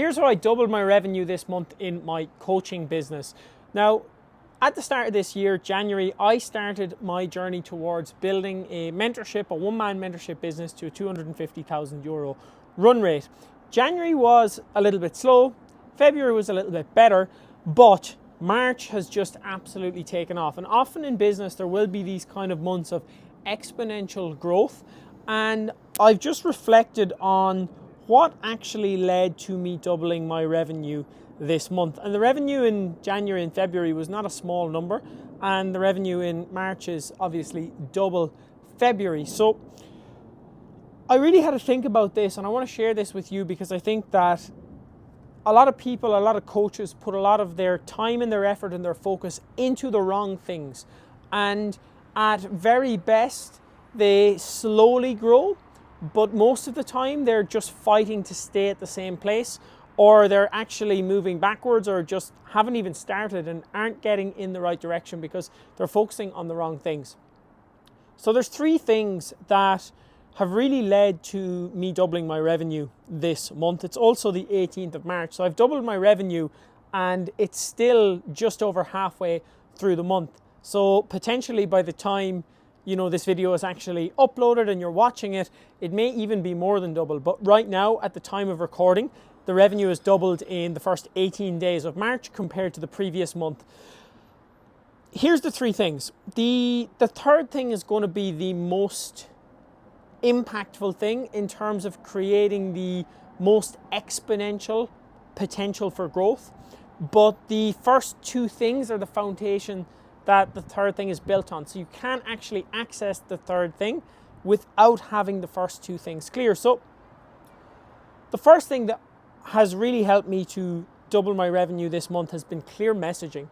Here's how I doubled my revenue this month in my coaching business. Now, at the start of this year, January, I started my journey towards building a mentorship, a one-man mentorship business to a €250,000 run rate. January was a little bit slow, February was a little bit better, but March has just absolutely taken off. And often in business, there will be these kind of months of exponential growth. And I've just reflected on what actually led to me doubling my revenue this month. And the revenue in January and February was not a small number, and the revenue in March is obviously double February. So I really had to think about this, and I want to share this with you because I think that a lot of people, a lot of coaches put a lot of their time and their effort and their focus into the wrong things. And at very best, they slowly grow, but most of the time they're just fighting to stay at the same place, or they're actually moving backwards, or just haven't even started and aren't getting in the right direction because they're focusing on the wrong things. So there's three things that have really led to me doubling my revenue this month. It's also the 18th of March, so I've doubled my revenue and it's still just over halfway through the month. So potentially by the time this video is actually uploaded and you're watching it, it may even be more than double. But right now, at the time of recording, the revenue has doubled in the first 18 days of March compared to the previous month. Here's the three things. The third thing is going to be the most impactful thing in terms of creating the most exponential potential for growth. But the first two things are the foundation that the third thing is built on. So you can't actually access the third thing without having the first two things clear. So the first thing that has really helped me to double my revenue this month has been clear messaging.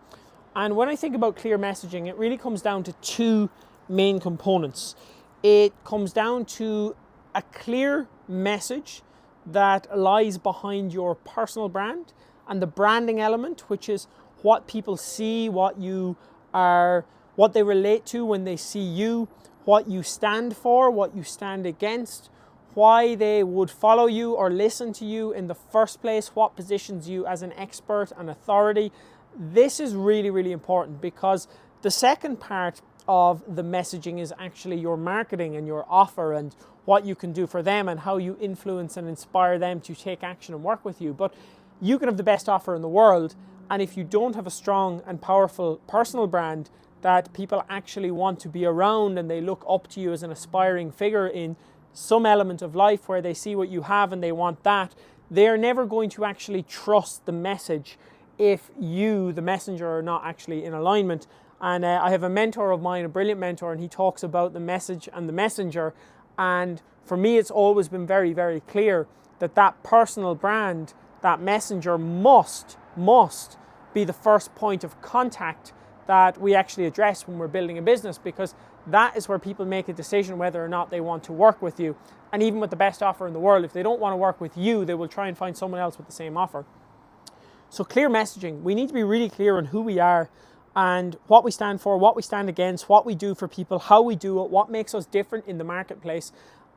And when I think about clear messaging, it really comes down to two main components. It comes down to a clear message that lies behind your personal brand, and the branding element, which is what people see, what they relate to when they see you, what you stand for, what you stand against, why they would follow you or listen to you in the first place, what positions you as an expert and authority. This is really, really important, because the second part of the messaging is actually your marketing and your offer and what you can do for them and how you influence and inspire them to take action and work with you. But you can have the best offer in the world, and if you don't have a strong and powerful personal brand that people actually want to be around and they look up to you as an aspiring figure in some element of life where they see what you have and they want that, they're never going to actually trust the message if you, the messenger, are not actually in alignment. And I have a mentor of mine, a brilliant mentor, and he talks about the message and the messenger. And for me, it's always been very, very clear that personal brand, that messenger must be the first point of contact that we actually address when we're building a business, because that is where people make a decision whether or not they want to work with you. And even with the best offer in the world, if they don't want to work with you, they will try and find someone else with the same offer. So clear messaging. We need to be really clear on who we are and what we stand for, what we stand against, what we do for people, how we do it, what makes us different in the marketplace.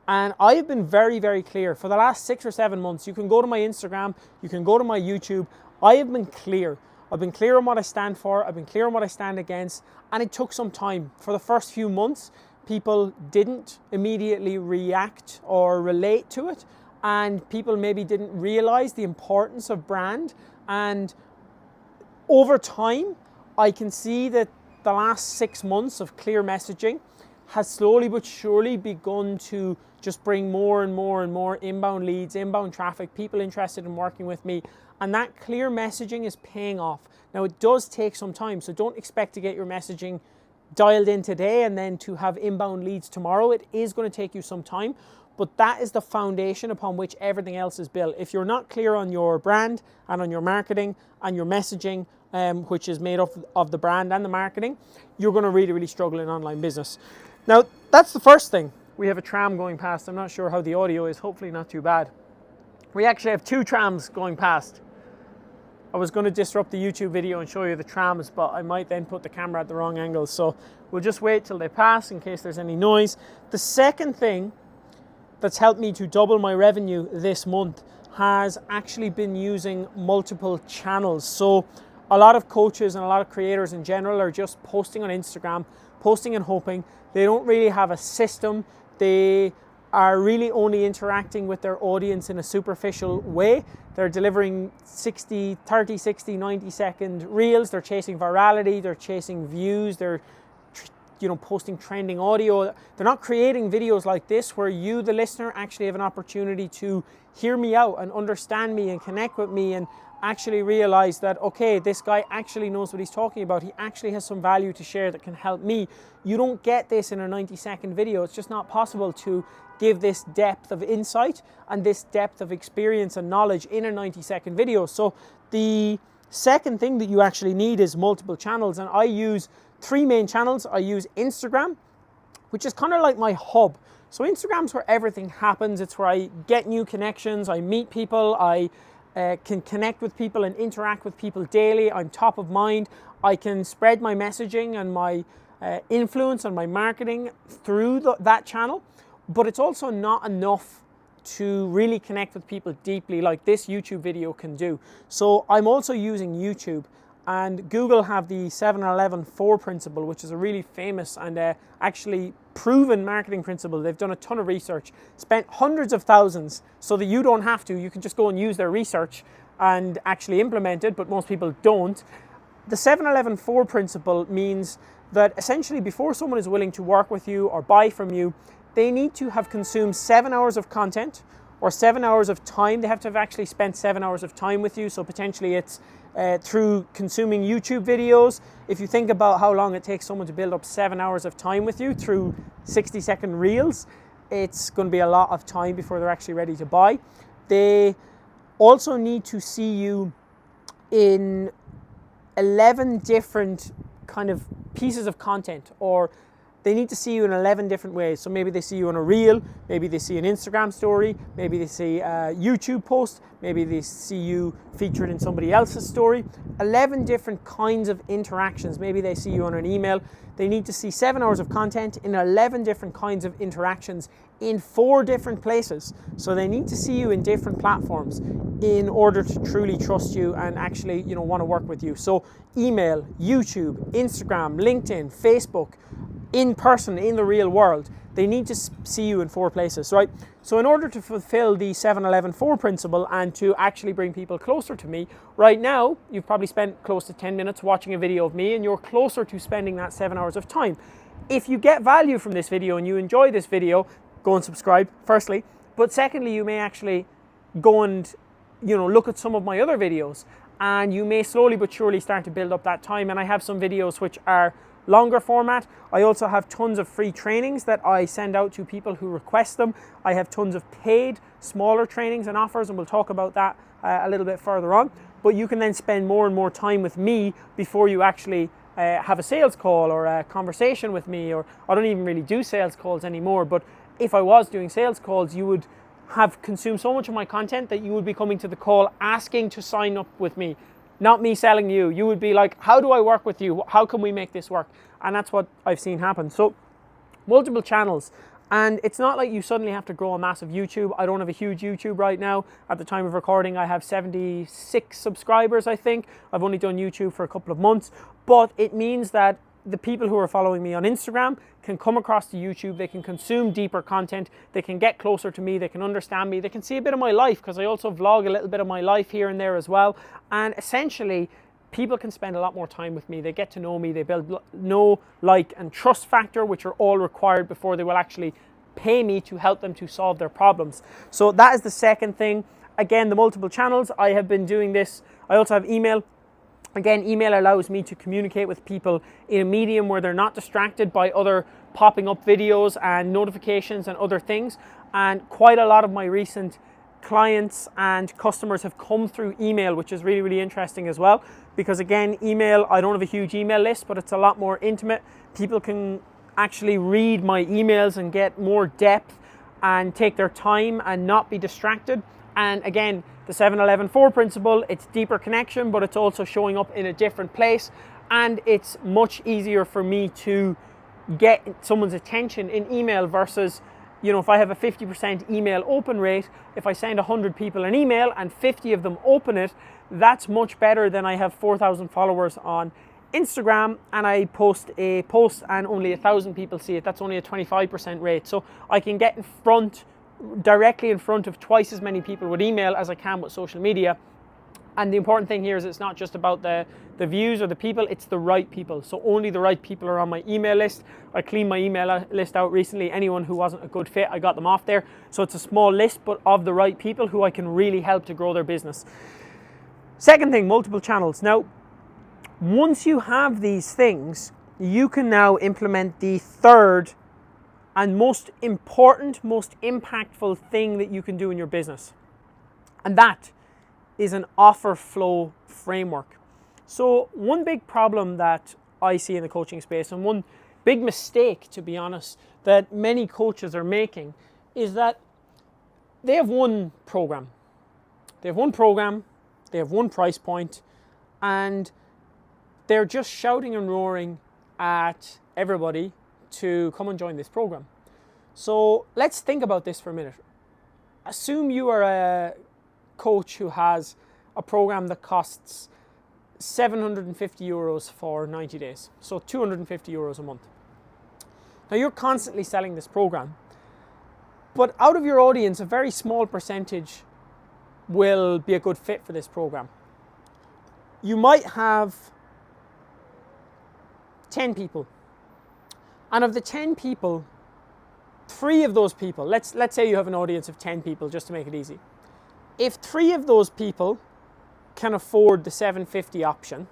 And I have been very, very clear for the last 6 or 7 months. You can go to my Instagram, you can go to my YouTube. I have been clear. I've been clear on what I stand for. I've been clear on what I stand against. And it took some time. For the first few months, people didn't immediately react or relate to it. And people maybe didn't realize the importance of brand. And over time, I can see that the last 6 months of clear messaging has slowly but surely begun to just bring more and more and more inbound leads, inbound traffic, people interested in working with me. And that clear messaging is paying off. Now, it does take some time, so don't expect to get your messaging dialed in today and then to have inbound leads tomorrow. It is going to take you some time, but that is the foundation upon which everything else is built. If you're not clear on your brand and on your marketing and your messaging, which is made up of the brand and the marketing, you're going to really, really struggle in online business. Now, that's the first thing. We have a tram going past. I'm not sure how the audio is, hopefully not too bad. We actually have 2 trams going past. I was going to disrupt the YouTube video and show you the trams, but I might then put the camera at the wrong angle. So we'll just wait till they pass in case there's any noise. The second thing that's helped me to double my revenue this month has actually been using multiple channels. So a lot of coaches and a lot of creators in general are just posting on Instagram, posting and hoping. They don't really have a system. They are really only interacting with their audience in a superficial way. They're delivering 30, 60, 90-second reels. They're chasing virality. They're chasing views. They're posting trending audio. They're not creating videos like this where you, the listener, actually have an opportunity to hear me out and understand me and connect with me and actually realize that, okay, this guy actually knows what he's talking about. He actually has some value to share that can help me. You don't get this in a 90-second video. It's just not possible to give this depth of insight and this depth of experience and knowledge in a 90-second video. So the second thing that you actually need is multiple channels, and I use 3 main channels. I use Instagram, which is kind of like my hub. So Instagram's where everything happens. It's where I get new connections, I meet people, I can connect with people and interact with people daily. I'm top of mind. I can spread my messaging and my influence and my marketing through that channel, but it's also not enough to really connect with people deeply like this YouTube video can do. So I'm also using YouTube, and Google have the 7-11-4 principle, which is a really famous and actually proven marketing principle. They've done a ton of research, spent hundreds of thousands so that you don't have to. You can just go and use their research and actually implement it, but most people don't. The 7-11-4 principle means that essentially before someone is willing to work with you or buy from you, they need to have consumed 7 hours of content or 7 hours of time. They have to have actually spent 7 hours of time with you. So potentially it's through consuming YouTube videos. If you think about how long it takes someone to build up 7 hours of time with you through 60-second reels, it's going to be a lot of time before they're actually ready to buy. They also need to see you in 11 different kind of pieces of content, or they need to see you in 11 different ways. So maybe they see you on a reel, maybe they see an Instagram story, maybe they see a YouTube post, maybe they see you featured in somebody else's story. 11 different kinds of interactions. Maybe they see you on an email. They need to see 7 hours of content in 11 different kinds of interactions in 4 different places. So they need to see you in different platforms in order to truly trust you and actually, want to work with you. So email, YouTube, Instagram, LinkedIn, Facebook, in person, in the real world, they need to see you in 4 places, right? So in order to fulfill the 7-11-4 principle and to actually bring people closer to me, right now, you've probably spent close to 10 minutes watching a video of me, and you're closer to spending that 7 hours of time. If you get value from this video and you enjoy this video, go and subscribe, firstly. But secondly, you may actually go and, look at some of my other videos, and you may slowly but surely start to build up that time. And I have some videos which are longer format. I also have tons of free trainings that I send out to people who request them. I have tons of paid, smaller trainings and offers, and we'll talk about that a little bit further on. But you can then spend more and more time with me before you actually have a sales call or a conversation with me. Or I don't even really do sales calls anymore, but if I was doing sales calls, you would have consumed so much of my content that you would be coming to the call asking to sign up with me. Not me selling you. You would be like, how do I work with you? How can we make this work? And that's what I've seen happen. So multiple channels. And it's not like you suddenly have to grow a massive YouTube. I don't have a huge YouTube right now. At the time of recording, I have 76 subscribers, I think. I've only done YouTube for a couple of months. But it means that the people who are following me on Instagram can come across to YouTube, they can consume deeper content, they can get closer to me, they can understand me, they can see a bit of my life, because I also vlog a little bit of my life here and there as well. And essentially, people can spend a lot more time with me, they get to know me, they build know, like, and trust factor, which are all required before they will actually pay me to help them to solve their problems. So that is the second thing. Again, the multiple channels, I have been doing this. I also have email. Again, email allows me to communicate with people in a medium where they're not distracted by other popping up videos and notifications and other things. And quite a lot of my recent clients and customers have come through email, which is really, really interesting as well. Because again, email, I don't have a huge email list, but it's a lot more intimate. People can actually read my emails and get more depth and take their time and not be distracted. And again, the 7-11-4 principle, it's deeper connection, but it's also showing up in a different place. And it's much easier for me to get someone's attention in email versus if I have a 50% email open rate, if I send 100 people an email and 50 of them open it, that's much better than I have 4,000 followers on Instagram and I post a post and only 1,000 people see it. That's only a 25% rate. So I can get directly in front of twice as many people with email as I can with social media. And the important thing here is it's not just about the views or the people, it's the right people. So only the right people are on my email list. I cleaned my email list out recently. Anyone who wasn't a good fit, I got them off there. So it's a small list, but of the right people who I can really help to grow their business. Second thing, multiple channels. Now, once you have these things, you can now implement the third and most important, most impactful thing that you can do in your business. And that is an offer flow framework. So one big problem that I see in the coaching space, and one big mistake, to be honest, that many coaches are making, is that they have one program. They have one price point, and they're just shouting and roaring at everybody to come and join this program. So let's think about this for a minute. Assume you are a coach who has a program that costs 750 euros for 90 days, so 250 euros a month. Now you're constantly selling this program, but out of your audience, a very small percentage will be a good fit for this program. You might have 10 people, and of the 10 people, 3 of those people, let's say you have an audience of 10 people, just to make it easy. If 3 of those people can afford the 750 option,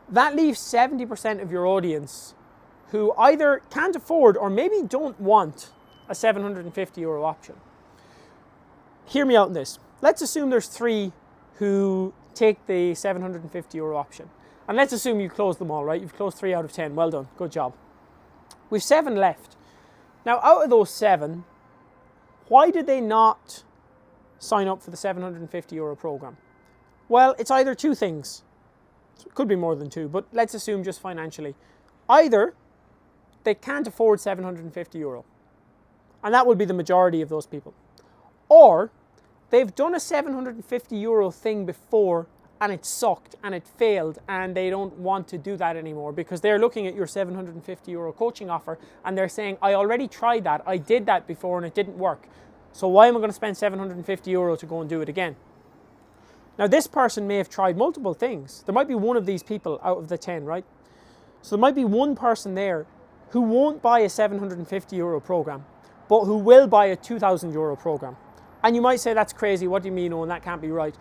that leaves 70% of your audience who either can't afford or maybe don't want a 750 euro option. Hear me out on this. Let's assume there's 3 who take the 750 euro option. And let's assume you close them all, right? You've closed 3 out of 10. Well done. Good job. We've 7 left. Now, out of those 7, why did they not sign up for the 750 euro program? Well, it's either 2 things. It could be more than 2, but let's assume just financially. Either they can't afford 750 euro, and that would be the majority of those people. Or they've done a 750 euro thing before and it sucked and it failed and they don't want to do that anymore because they're looking at your 750 euro coaching offer and they're saying, I already tried that, I did that before and it didn't work. So why am I going to spend 750 euro to go and do it again? Now this person may have tried multiple things. There might be one of these people out of the 10, right? So there might be one person there who won't buy a 750 euro program, but who will buy a 2,000 euro program. And you might say, that's crazy, what do you mean, Owen, that can't be right?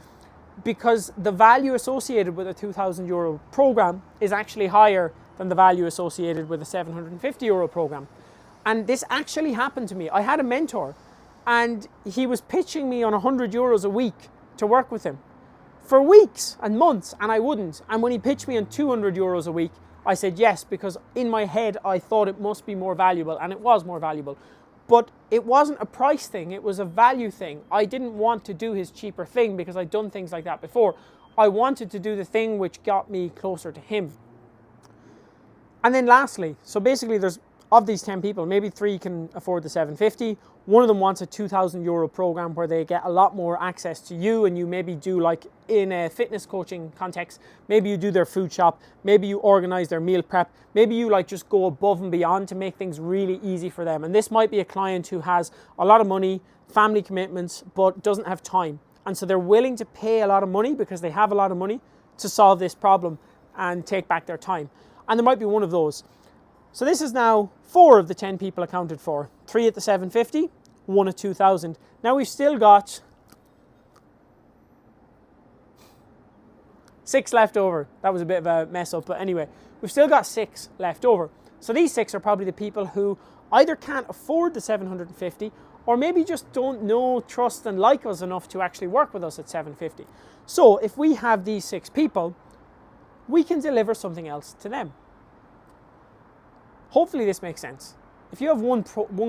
Because the value associated with a 2,000 euro program is actually higher than the value associated with a 750 euro program. And this actually happened to me. I had a mentor and he was pitching me on 100 euros a week to work with him for weeks and months, and I wouldn't. And when he pitched me on 200 euros a week, I said yes, because in my head I thought it must be more valuable, and it was more valuable. But it wasn't a price thing, it was a value thing. I didn't want to do his cheaper thing because I'd done things like that before. I wanted to do the thing which got me closer to him. And then lastly, so basically there's, of these 10 people, maybe 3 can afford the 750. One of them wants a 2,000 euro program where they get a lot more access to you, and you maybe do, like in a fitness coaching context, maybe you do their food shop, maybe you organize their meal prep, maybe you like just go above and beyond to make things really easy for them. And this might be a client who has a lot of money, family commitments, but doesn't have time. And so they're willing to pay a lot of money because they have a lot of money to solve this problem and take back their time. And there might be one of those. So this is now 4 of the 10 people accounted for. 3 at the 750, 1 at 2,000. Now we've still got 6 left over. That was a bit of a mess up, but anyway, we've still got 6 left over. So these 6 are probably the people who either can't afford the 750 or maybe just don't know, trust and like us enough to actually work with us at 750. So if we have these 6 people, we can deliver something else to them. Hopefully this makes sense. If you have one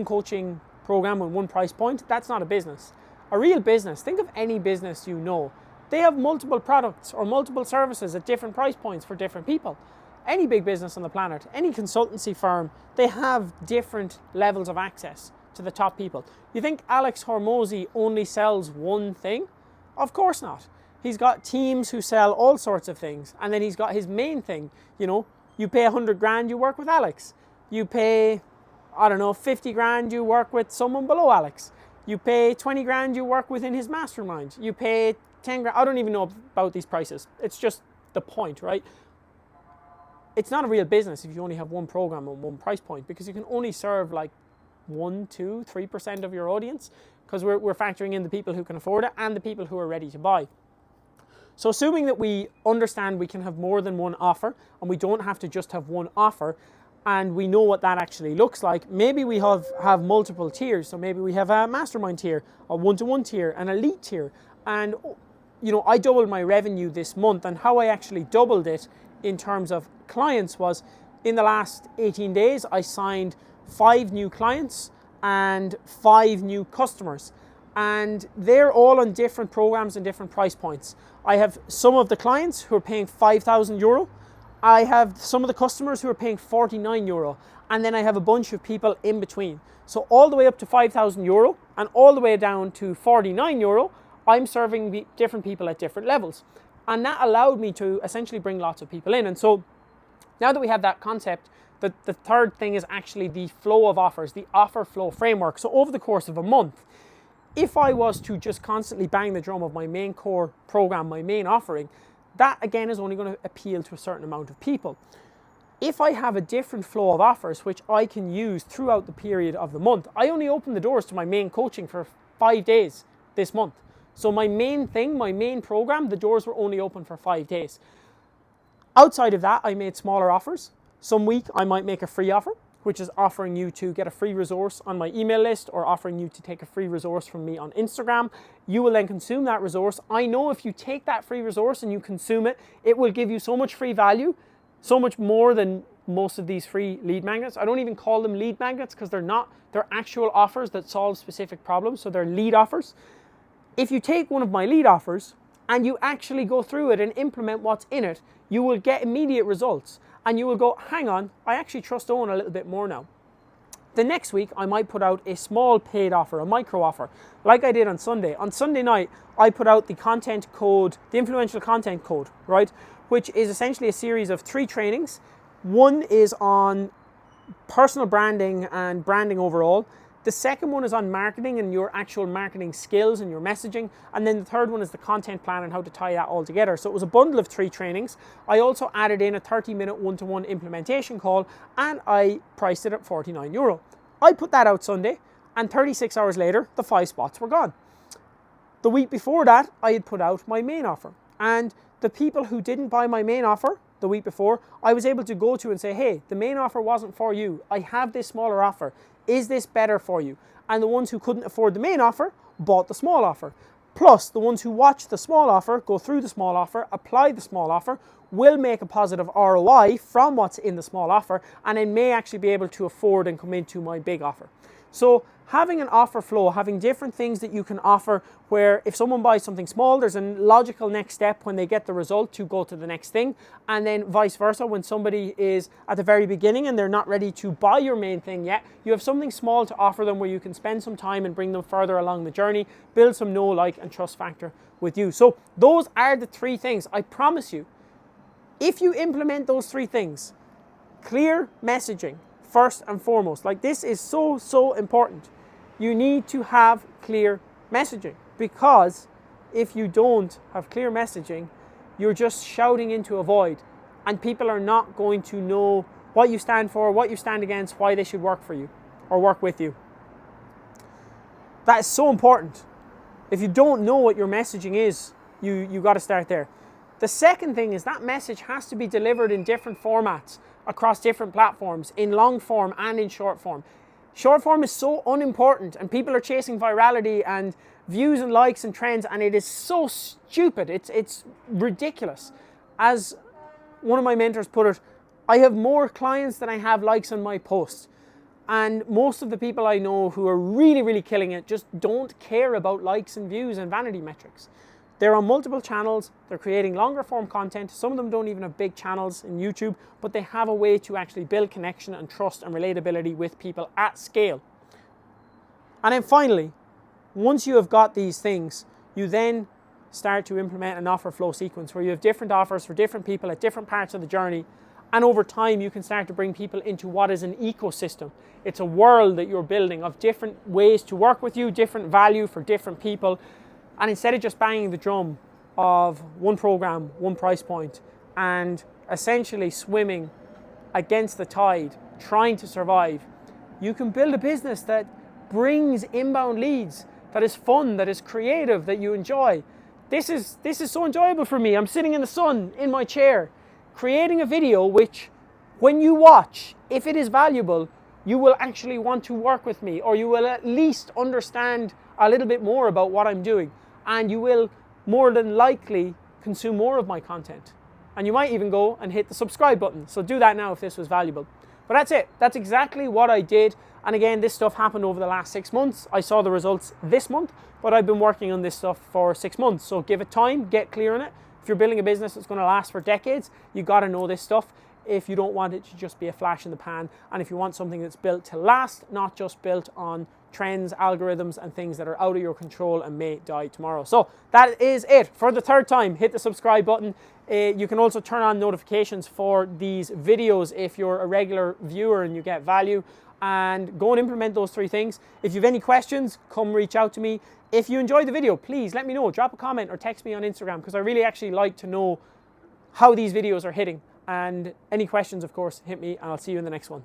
coaching program with one price point, that's not a business. A real business, think of any business you know. They have multiple products or multiple services at different price points for different people. any big business on the planet, any consultancy firm, they have different levels of access to the top people. You think Alex Hormozi only sells one thing? Of course not. He's got teams who sell all sorts of things, and then he's got his main thing. You know, you pay 100 grand, you work with Alex. You pay, I don't know, 50 grand, you work with someone below Alex. You pay 20 grand, you work within his mastermind. You pay 10 grand, I don't even know about these prices. It's just the point, right? It's not a real business if you only have one program and one price point, because you can only serve like 1, 2, 3% of your audience, because we're factoring in the people who can afford it and the people who are ready to buy. So assuming that we understand we can have more than one offer and we don't have to just have one offer, and we know what that actually looks like, maybe we have multiple tiers. So maybe we have a mastermind tier, a one-to-one tier, an elite tier. And you know, I doubled my revenue this month, and how I actually doubled it in terms of clients was in the last 18 days, I signed 5 new clients and 5 new customers. And they're all on different programs and different price points. I have some of the clients who are paying 5,000 euro. I have some of the customers who are paying 49 euro. And then I have a bunch of people in between. So all the way up to 5,000 euro and all the way down to 49 euro, I'm serving different people at different levels. And that allowed me to essentially bring lots of people in. And so now that we have that concept, the third thing is actually the flow of offers, the offer flow framework. So over the course of a month, if I was to just constantly bang the drum of my main core program, my main offering, that again is only going to appeal to a certain amount of people. If I have a different flow of offers, which I can use throughout the period of the month, I only opened the doors to my main coaching for 5 days this month. So my main thing, my main program, the doors were only open for 5 days. Outside of that, I made smaller offers. Some week I might make a free offer, which is offering you to get a free resource on my email list or offering you to take a free resource from me on Instagram. You will then consume that resource. I know if you take that free resource and you consume it, it will give you so much free value, so much more than most of these free lead magnets. I don't even call them lead magnets because they're not. They're actual offers that solve specific problems. So they're lead offers. If you take one of my lead offers and you actually go through it and implement what's in it, you will get immediate results. And you will go, hang on, I actually trust Owen a little bit more now. The next week, I might put out a small paid offer, a micro offer, like I did on Sunday. On Sunday night, I put out the content code, the influential content code, right? Which is essentially a series of 3 trainings. One is on personal branding and branding overall. The second one is on marketing and your actual marketing skills and your messaging. And then the third one is the content plan and how to tie that all together. So it was a bundle of 3 trainings. I also added in a 30-minute one-to-one implementation call, and I priced it at 49 euro. I put that out Sunday, and 36 hours later, the 5 spots were gone. The week before that, I had put out my main offer. And the people who didn't buy my main offer the week before, I was able to go to and say, hey, the main offer wasn't for you. I have this smaller offer. Is this better for you? And the ones who couldn't afford the main offer bought the small offer. Plus, the ones who watched the small offer, go through the small offer, apply the small offer, will make a positive ROI from what's in the small offer, and then may actually be able to afford and come into my big offer. So having an offer flow, having different things that you can offer, where if someone buys something small, there's a logical next step when they get the result to go to the next thing, and then vice versa, when somebody is at the very beginning and they're not ready to buy your main thing yet, you have something small to offer them where you can spend some time and bring them further along the journey, build some know, like, and trust factor with you. So those are the 3 things. I promise you, if you implement those 3 things, clear messaging, first and foremost, like this is so important. You need to have clear messaging, because if you don't have clear messaging, you're just shouting into a void, and people are not going to know what you stand for, what you stand against, why they should work for you or work with you. That is so important. If you don't know what your messaging is, you got to start there. The second thing is that message has to be delivered in different formats across different platforms, in long form and in short form. Short form is so unimportant, and people are chasing virality and views and likes and trends, and it is so stupid. It's ridiculous. As one of my mentors put it, I have more clients than I have likes on my posts. And most of the people I know who are really killing it just don't care about likes and views and vanity metrics. They're on multiple channels, they're creating longer form content. Some of them don't even have big channels in YouTube, but they have a way to actually build connection and trust and relatability with people at scale. And then finally, once you have got these things, you then start to implement an offer flow sequence where you have different offers for different people at different parts of the journey. And over time, you can start to bring people into what is an ecosystem. It's a world that you're building of different ways to work with you, different value for different people. And instead of just banging the drum of one program, one price point, and essentially swimming against the tide, trying to survive, you can build a business that brings inbound leads, that is fun, that is creative, that you enjoy. This is so enjoyable for me. I'm sitting in the sun in my chair, creating a video which, when you watch, if it is valuable, you will actually want to work with me, or you will at least understand a little bit more about what I'm doing, and you will more than likely consume more of my content. And you might even go and hit the subscribe button. So do that now if this was valuable. But that's it. That's exactly what I did. And again, this stuff happened over the last 6 months. I saw the results this month, but I've been working on this stuff for 6 months. So give it time, get clear on it. If you're building a business that's going to last for decades, you got to know this stuff if you don't want it to just be a flash in the pan. And if you want something that's built to last, not just built on trends, algorithms, and things that are out of your control and may die tomorrow. So that is it. For the third time, hit the subscribe button. You can also turn on notifications for these videos if you're a regular viewer and you get value. And go and implement those 3 things. If you have any questions, come reach out to me. If you enjoyed the video, please let me know. Drop a comment or text me on Instagram, because I really actually like to know how these videos are hitting. And any questions, of course, hit me, and I'll see you in the next one.